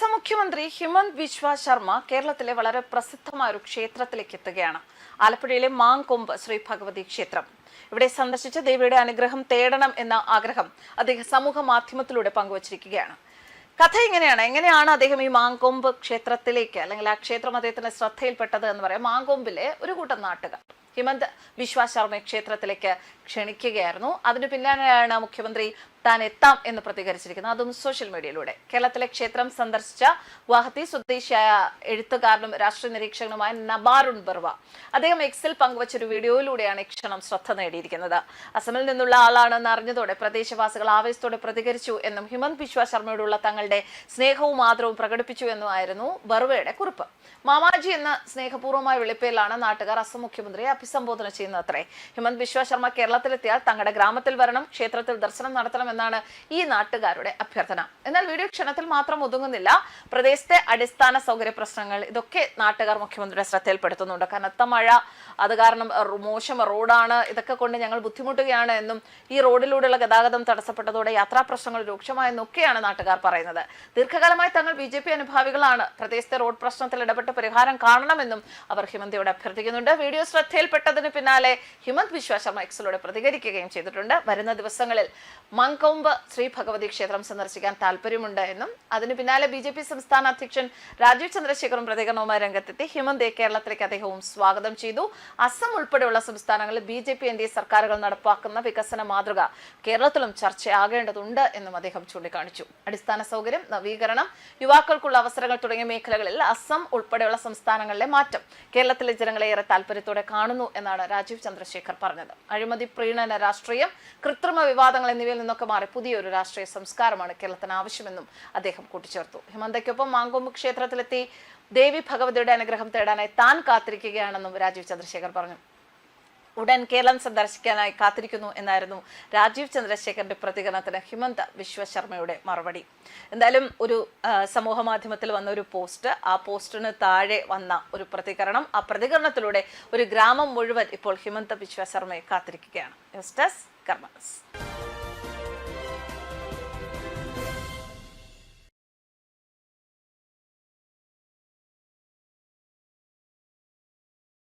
അസം മുഖ്യമന്ത്രി ഹിമന്ത് ബിശ്വ ശർമ്മ കേരളത്തിലെ വളരെ പ്രസിദ്ധമായ ഒരു ക്ഷേത്രത്തിലേക്ക് എത്തുകയാണ്. ആലപ്പുഴയിലെ മാങ്കൊമ്പ് ശ്രീ ഭഗവതി ക്ഷേത്രം. ഇവിടെ സന്ദർശിച്ച് ദേവിയുടെ അനുഗ്രഹം തേടണം എന്ന ആഗ്രഹം അദ്ദേഹം സമൂഹ മാധ്യമത്തിലൂടെ പങ്കുവച്ചിരിക്കുകയാണ്. കഥ എങ്ങനെയാണ് അദ്ദേഹം ഈ മാങ്കൊമ്പ് ക്ഷേത്രത്തിലേക്ക് അല്ലെങ്കിൽ ആ ക്ഷേത്രം അദ്ദേഹത്തിന്റെ ശ്രദ്ധയിൽപ്പെട്ടത് എന്ന് പറയാം. മാങ്കൊമ്പിലെ ഒരു കൂട്ടം നാട്ടുകാർ ഹിമന്ത് ബിശ്വ ശർമ്മ ക്ഷേത്രത്തിലേക്ക് ക്ഷണിക്കുകയായിരുന്നു. അതിന് പിന്നാലെയാണ് മുഖ്യമന്ത്രി താൻ എത്താം എന്ന് പ്രതികരിച്ചിരിക്കുന്നത്, അതും സോഷ്യൽ മീഡിയയിലൂടെ. കേരളത്തിലെ ക്ഷേത്രം സന്ദർശിച്ച ഗുവാഹത്തി സ്വദേശിയായ എഴുത്തുകാരനും രാഷ്ട്രീയ നിരീക്ഷകനുമായ നബാരുൺ ബർവ അദ്ദേഹം എക്സിൽ പങ്കുവച്ചൊരു വീഡിയോയിലൂടെയാണ് ഈ ക്ഷണം ശ്രദ്ധ നേടിയിരിക്കുന്നത്. അസമിൽ നിന്നുള്ള ആളാണെന്ന് അറിഞ്ഞതോടെ പ്രദേശവാസികൾ ആവേശത്തോടെ പ്രതികരിച്ചു എന്നും ഹിമന്ത് ബിശ്വ ശർമ്മയോടുള്ള തങ്ങളുടെ സ്നേഹവും ആദരവും പ്രകടിപ്പിച്ചു എന്നുമായിരുന്നു ബർവയുടെ കുറിപ്പ്. മാമാജി എന്ന സ്നേഹപൂർവ്വമായ വിളിപ്പേരിലാണ് നാട്ടുകാർ അസം മുഖ്യമന്ത്രിയെ അഭിസംബോധന ചെയ്യുന്നത്രേ. ഹിമന്ത് ബിശ്വ ശർമ്മ കേരളത്തിലെത്തിയാൽ തങ്ങളുടെ ഗ്രാമത്തിൽ വരണം, ക്ഷേത്രത്തിൽ ദർശനം നടത്തണം എന്നാണ് ഈ നാട്ടുകാരുടെ അഭ്യർത്ഥന. എന്നാൽ വീഡിയോ ക്ഷണത്തിൽ മാത്രം ഒതുങ്ങുന്നില്ല. പ്രദേശത്തെ അടിസ്ഥാന സൗകര്യ പ്രശ്നങ്ങൾ ഇതൊക്കെ നാട്ടുകാർ മുഖ്യമന്ത്രിയുടെ ശ്രദ്ധയിൽപ്പെടുത്തുന്നുണ്ട്. കനത്ത മഴ, അത് കാരണം മോശം റോഡാണ്, ഇതൊക്കെ കൊണ്ട് ഞങ്ങൾ ബുദ്ധിമുട്ടുകയാണ് എന്നും ഈ റോഡിലൂടെയുള്ള ഗതാഗതം തടസ്സപ്പെട്ടതോടെ യാത്രാ പ്രശ്നങ്ങൾ രൂക്ഷമായെന്നൊക്കെയാണ് നാട്ടുകാർ പറയുന്നത്. ദീർഘകാലമായി തങ്ങൾ BJP അനുഭാവികളാണ്, പ്രദേശത്തെ റോഡ് പ്രശ്നത്തിൽ ഇടപെട്ട് പരിഹാരം കാണണമെന്നും അവർ ഹിമന്തയോട് അഭ്യർത്ഥിക്കുന്നുണ്ട്. വീഡിയോ ശ്രദ്ധയിൽപ്പെട്ടതിന് പിന്നാലെ ഹിമന്ത് ബിശ്വ ശർമ്മ എക്സിലൂടെ പ്രതികരിക്കുകയും ചെയ്തിട്ടുണ്ട്. വരുന്ന ദിവസങ്ങളിൽ മാങ്കൊമ്പ് ശ്രീ ഭഗവതി ക്ഷേത്രം സന്ദർശിക്കാൻ താല്പര്യമുണ്ട് എന്നും അതിന് പിന്നാലെ BJP സംസ്ഥാന അധ്യക്ഷൻ രാജീവ് ചന്ദ്രശേഖറും പ്രതികരണവുമായി രംഗത്തെത്തി. ഹിമന്തയെ കേരളത്തിലേക്ക് അദ്ദേഹവും സ്വാഗതം ചെയ്തു. അസം ഉൾപ്പെടെയുള്ള സംസ്ഥാനങ്ങളിൽ BJP NDA സർക്കാരുകൾ നടപ്പാക്കുന്ന വികസന മാതൃക കേരളത്തിലും ചർച്ചയാകേണ്ടതുണ്ട് എന്നും അദ്ദേഹം ചൂണ്ടിക്കാണിച്ചു. അടിസ്ഥാന സൗകര്യം, നവീകരണം, യുവാക്കൾക്കുള്ള അവസരങ്ങൾ തുടങ്ങിയ മേഖലകളിൽ അസം ഉൾപ്പെടെയുള്ള സംസ്ഥാനങ്ങളിലെ മാറ്റം കേരളത്തിലെ ജനങ്ങളെ ഏറെ താല്പര്യത്തോടെ കാണുന്നു എന്നാണ് രാജീവ് ചന്ദ്രശേഖർ പറഞ്ഞത്. അഴിമതി, പ്രീണന രാഷ്ട്രീയം, കൃത്രിമ വിവാദങ്ങൾ എന്നിവയിൽ നിന്നൊക്കെ മാറി പുതിയൊരു രാഷ്ട്രീയ സംസ്കാരമാണ് കേരളത്തിന് ആവശ്യമെന്നും അദ്ദേഹം കൂട്ടിച്ചേർത്തു. ഹിമന്തയ്ക്കൊപ്പം മാങ്കൊമ്പ് ക്ഷേത്രത്തിലെത്തി ദേവി ഭഗവതിയുടെ അനുഗ്രഹം തേടാനായി താൻ കാത്തിരിക്കുകയാണെന്നും രാജീവ് ചന്ദ്രശേഖർ പറഞ്ഞു. ഉടൻ കേരളം സന്ദർശിക്കാനായി കാത്തിരിക്കുന്നു എന്നായിരുന്നു രാജീവ് ചന്ദ്രശേഖറിന്റെ പ്രതികരണത്തിന് ഹിമന്ത് ബിശ്വ ശർമ്മയുടെ മറുപടി. എന്തായാലും ഒരു സമൂഹ മാധ്യമത്തിൽ വന്ന ഒരു പോസ്റ്റ്, ആ പോസ്റ്റിന് താഴെ വന്ന ഒരു പ്രതികരണം, ആ പ്രതികരണത്തിലൂടെ ഒരു ഗ്രാമം മുഴുവൻ ഇപ്പോൾ ഹിമന്ത് ബിശ്വ ശർമ്മയെ കാത്തിരിക്കുകയാണ്. ന്യൂസ് ഡെസ്ക് കർമ്മ ന്യൂസ്.